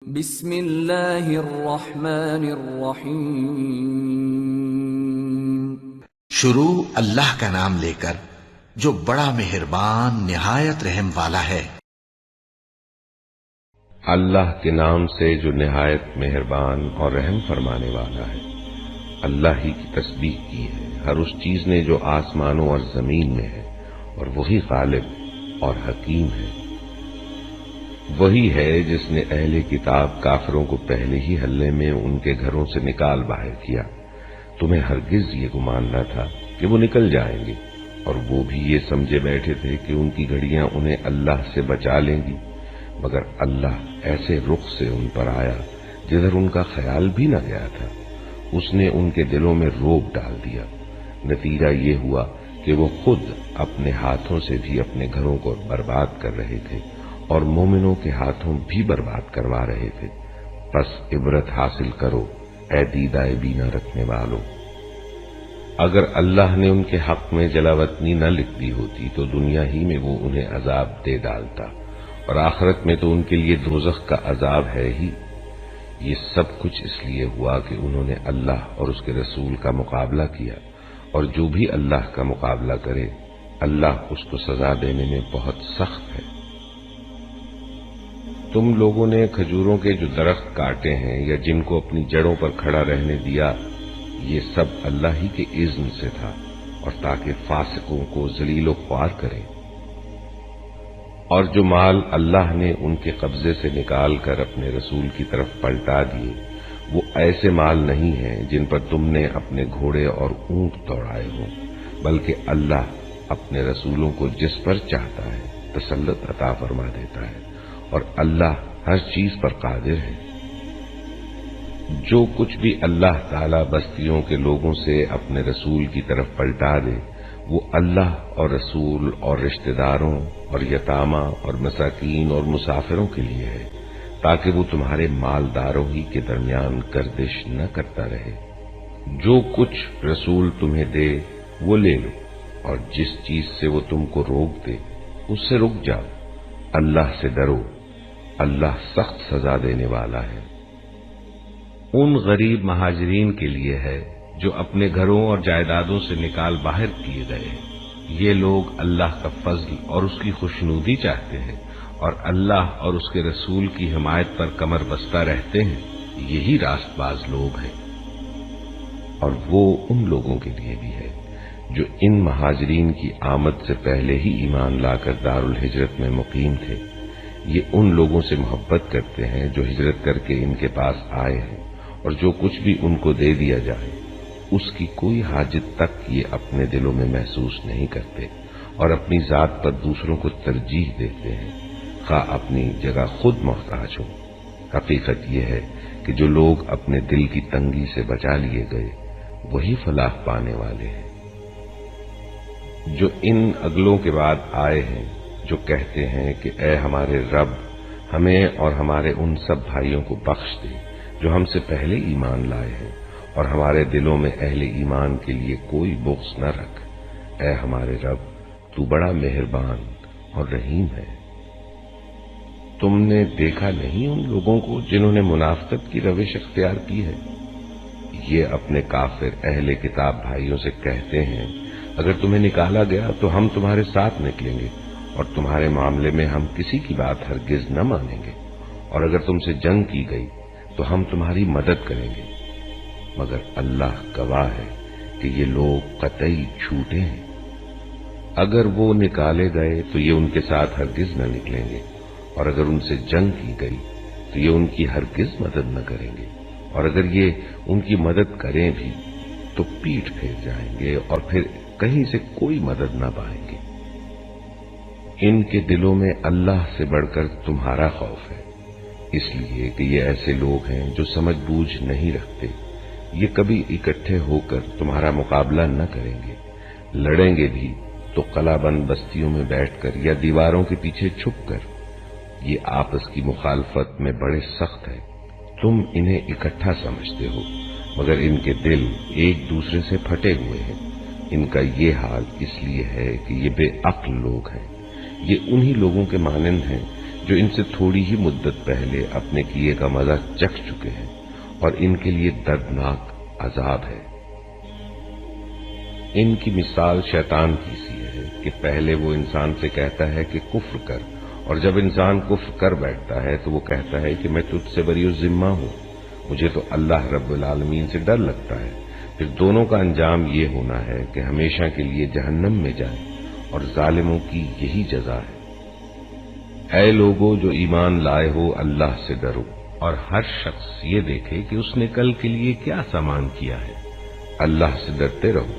بسم اللہ الرحمن الرحیم۔ شروع اللہ کا نام لے کر جو بڑا مہربان نہایت رحم والا ہے۔ اللہ کے نام سے جو نہایت مہربان اور رحم فرمانے والا ہے۔ اللہ ہی کی تسبیح کی ہے ہر اس چیز نے جو آسمانوں اور زمین میں ہے، اور وہی غالب اور حکیم ہے۔ وہی ہے جس نے اہل کتاب کافروں کو پہلے ہی حلے میں ان کے گھروں سے نکال باہر کیا۔ تمہیں ہرگز یہ گمان نہ تھا کہ وہ نکل جائیں گے، اور وہ بھی یہ سمجھے بیٹھے تھے کہ ان کی گھڑیاں انہیں اللہ سے بچا لیں گی، مگر اللہ ایسے رخ سے ان پر آیا جدھر ان کا خیال بھی نہ گیا تھا۔ اس نے ان کے دلوں میں روب ڈال دیا۔ نتیجہ یہ ہوا کہ وہ خود اپنے ہاتھوں سے بھی اپنے گھروں کو برباد کر رہے تھے، اور مومنوں کے ہاتھوں بھی برباد کروا رہے تھے۔ پس عبرت حاصل کرو اے دیدہ بینا رکھنے والو۔ اگر اللہ نے ان کے حق میں جلاوطنی نہ لکھ دی ہوتی تو دنیا ہی میں وہ انہیں عذاب دے ڈالتا، اور آخرت میں تو ان کے لیے دوزخ کا عذاب ہے ہی۔ یہ سب کچھ اس لیے ہوا کہ انہوں نے اللہ اور اس کے رسول کا مقابلہ کیا، اور جو بھی اللہ کا مقابلہ کرے اللہ اس کو سزا دینے میں بہت سخت ہے۔ تم لوگوں نے کھجوروں کے جو درخت کاٹے ہیں یا جن کو اپنی جڑوں پر کھڑا رہنے دیا، یہ سب اللہ ہی کے اذن سے تھا، اور تاکہ فاسقوں کو ذلیل و خوار کرے۔ اور جو مال اللہ نے ان کے قبضے سے نکال کر اپنے رسول کی طرف پلٹا دیے، وہ ایسے مال نہیں ہیں جن پر تم نے اپنے گھوڑے اور اونٹ دوڑائے ہوں، بلکہ اللہ اپنے رسولوں کو جس پر چاہتا ہے تسلط عطا فرما دیتا ہے، اور اللہ ہر چیز پر قادر ہے۔ جو کچھ بھی اللہ تعالی بستیوں کے لوگوں سے اپنے رسول کی طرف پلٹا دے، وہ اللہ اور رسول اور رشتہ داروں اور یتامہ اور مساکین اور مسافروں کے لیے ہے، تاکہ وہ تمہارے مالداروں ہی کے درمیان گردش نہ کرتا رہے۔ جو کچھ رسول تمہیں دے وہ لے لو، اور جس چیز سے وہ تم کو روک دے اس سے رک جاؤ۔ اللہ سے ڈرو، اللہ سخت سزا دینے والا ہے۔ ان غریب مہاجرین کے لیے ہے جو اپنے گھروں اور جائیدادوں سے نکال باہر کیے گئے ہیں۔ یہ لوگ اللہ کا فضل اور اس کی خوشنودی چاہتے ہیں، اور اللہ اور اس کے رسول کی حمایت پر کمر بستہ رہتے ہیں، یہی راست باز لوگ ہیں۔ اور وہ ان لوگوں کے لیے بھی ہے جو ان مہاجرین کی آمد سے پہلے ہی ایمان لا کر دارالہجرت میں مقیم تھے۔ یہ ان لوگوں سے محبت کرتے ہیں جو ہجرت کر کے ان کے پاس آئے ہیں، اور جو کچھ بھی ان کو دے دیا جائے اس کی کوئی حاجت تک یہ اپنے دلوں میں محسوس نہیں کرتے، اور اپنی ذات پر دوسروں کو ترجیح دیتے ہیں، خواہ اپنی جگہ خود محتاج ہو۔ حقیقت یہ ہے کہ جو لوگ اپنے دل کی تنگی سے بچا لیے گئے وہی فلاح پانے والے ہیں۔ جو ان اگلوں کے بعد آئے ہیں جو کہتے ہیں کہ اے ہمارے رب، ہمیں اور ہمارے ان سب بھائیوں کو بخش دے جو ہم سے پہلے ایمان لائے ہیں، اور ہمارے دلوں میں اہل ایمان کے لیے کوئی بغض نہ رکھ۔ اے ہمارے رب، تو بڑا مہربان اور رحیم ہے۔ تم نے دیکھا نہیں ان لوگوں کو جنہوں نے منافقت کی روش اختیار کی ہے؟ یہ اپنے کافر اہل کتاب بھائیوں سے کہتے ہیں اگر تمہیں نکالا گیا تو ہم تمہارے ساتھ نکلیں گے، اور تمہارے معاملے میں ہم کسی کی بات ہرگز نہ مانیں گے، اور اگر تم سے جنگ کی گئی تو ہم تمہاری مدد کریں گے، مگر اللہ گواہ ہے کہ یہ لوگ قطعی جھوٹے ہیں۔ اگر وہ نکالے گئے تو یہ ان کے ساتھ ہرگز نہ نکلیں گے، اور اگر ان سے جنگ کی گئی تو یہ ان کی ہرگز مدد نہ کریں گے، اور اگر یہ ان کی مدد کریں بھی تو پیٹھ پھیر جائیں گے اور پھر کہیں سے کوئی مدد نہ پائیں گے۔ ان کے دلوں میں اللہ سے بڑھ کر تمہارا خوف ہے، اس لیے کہ یہ ایسے لوگ ہیں جو سمجھ بوجھ نہیں رکھتے۔ یہ کبھی اکٹھے ہو کر تمہارا مقابلہ نہ کریں گے، لڑیں گے بھی تو قلعہ بند بستیوں میں بیٹھ کر یا دیواروں کے پیچھے چھپ کر۔ یہ آپس کی مخالفت میں بڑے سخت ہے۔ تم انہیں اکٹھا سمجھتے ہو، مگر ان کے دل ایک دوسرے سے پھٹے ہوئے ہیں۔ ان کا یہ حال اس لیے ہے کہ یہ بے عقل لوگ ہیں۔ یہ انہی لوگوں کے مانند ہیں جو ان سے تھوڑی ہی مدت پہلے اپنے کیے کا مزہ چکھ چکے ہیں اور ان کے لیے دردناک عذاب ہے۔ ان کی مثال شیطان کی سی ہے کہ پہلے وہ انسان سے کہتا ہے کہ کفر کر، اور جب انسان کفر کر بیٹھتا ہے تو وہ کہتا ہے کہ میں تجھ سے بری الذمہ ہوں، مجھے تو اللہ رب العالمین سے ڈر لگتا ہے۔ پھر دونوں کا انجام یہ ہونا ہے کہ ہمیشہ کے لیے جہنم میں جائیں، اور ظالموں کی یہی جزا ہے۔ اے لوگو جو ایمان لائے ہو، اللہ سے ڈرو، اور ہر شخص یہ دیکھے کہ اس نے کل کے لیے کیا سامان کیا ہے۔ اللہ سے ڈرتے رہو،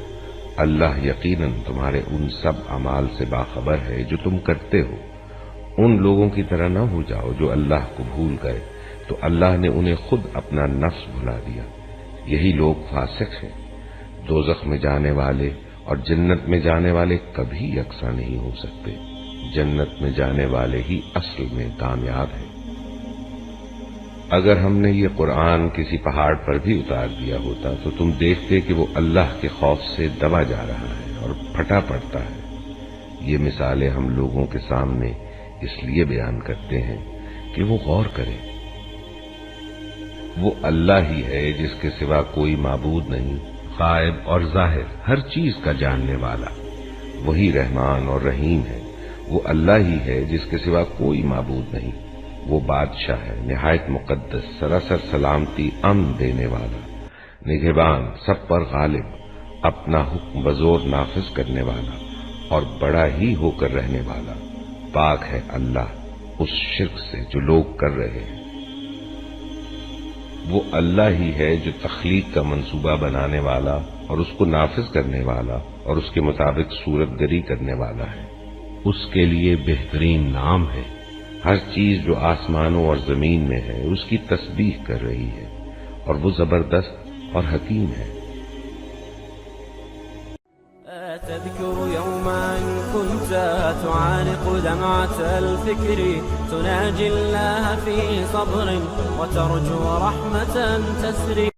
اللہ یقیناً تمہارے ان سب اعمال سے باخبر ہے جو تم کرتے ہو۔ ان لوگوں کی طرح نہ ہو جاؤ جو اللہ کو بھول گئے تو اللہ نے انہیں خود اپنا نفس بھلا دیا۔ یہی لوگ فاسق ہیں۔ دوزخ میں جانے والے اور جنت میں جانے والے کبھی یکساں نہیں ہو سکتے۔ جنت میں جانے والے ہی اصل میں کامیاب ہیں۔ اگر ہم نے یہ قرآن کسی پہاڑ پر بھی اتار دیا ہوتا تو تم دیکھتے کہ وہ اللہ کے خوف سے دبا جا رہا ہے اور پھٹا پڑتا ہے۔ یہ مثالیں ہم لوگوں کے سامنے اس لیے بیان کرتے ہیں کہ وہ غور کریں۔ وہ اللہ ہی ہے جس کے سوا کوئی معبود نہیں، غائب اور ظاہر ہر چیز کا جاننے والا۔ وہی رحمان اور رحیم ہے۔ وہ اللہ ہی ہے جس کے سوا کوئی معبود نہیں۔ وہ بادشاہ ہے، نہایت مقدس، سراسر سلامتی، امن دینے والا، نگہبان، سب پر غالب، اپنا حکم بزور نافذ کرنے والا اور بڑا ہی ہو کر رہنے والا۔ پاک ہے اللہ اس شرک سے جو لوگ کر رہے ہیں۔ وہ اللہ ہی ہے جو تخلیق کا منصوبہ بنانے والا اور اس کو نافذ کرنے والا اور اس کے مطابق صورت گری کرنے والا ہے۔ اس کے لیے بہترین نام ہے۔ ہر چیز جو آسمانوں اور زمین میں ہے اس کی تسبیح کر رہی ہے، اور وہ زبردست اور حکیم ہے۔ تذكر يوما كنت تعانق دمعة الفكر تناجي الله في صبر وترجو رحمة تسري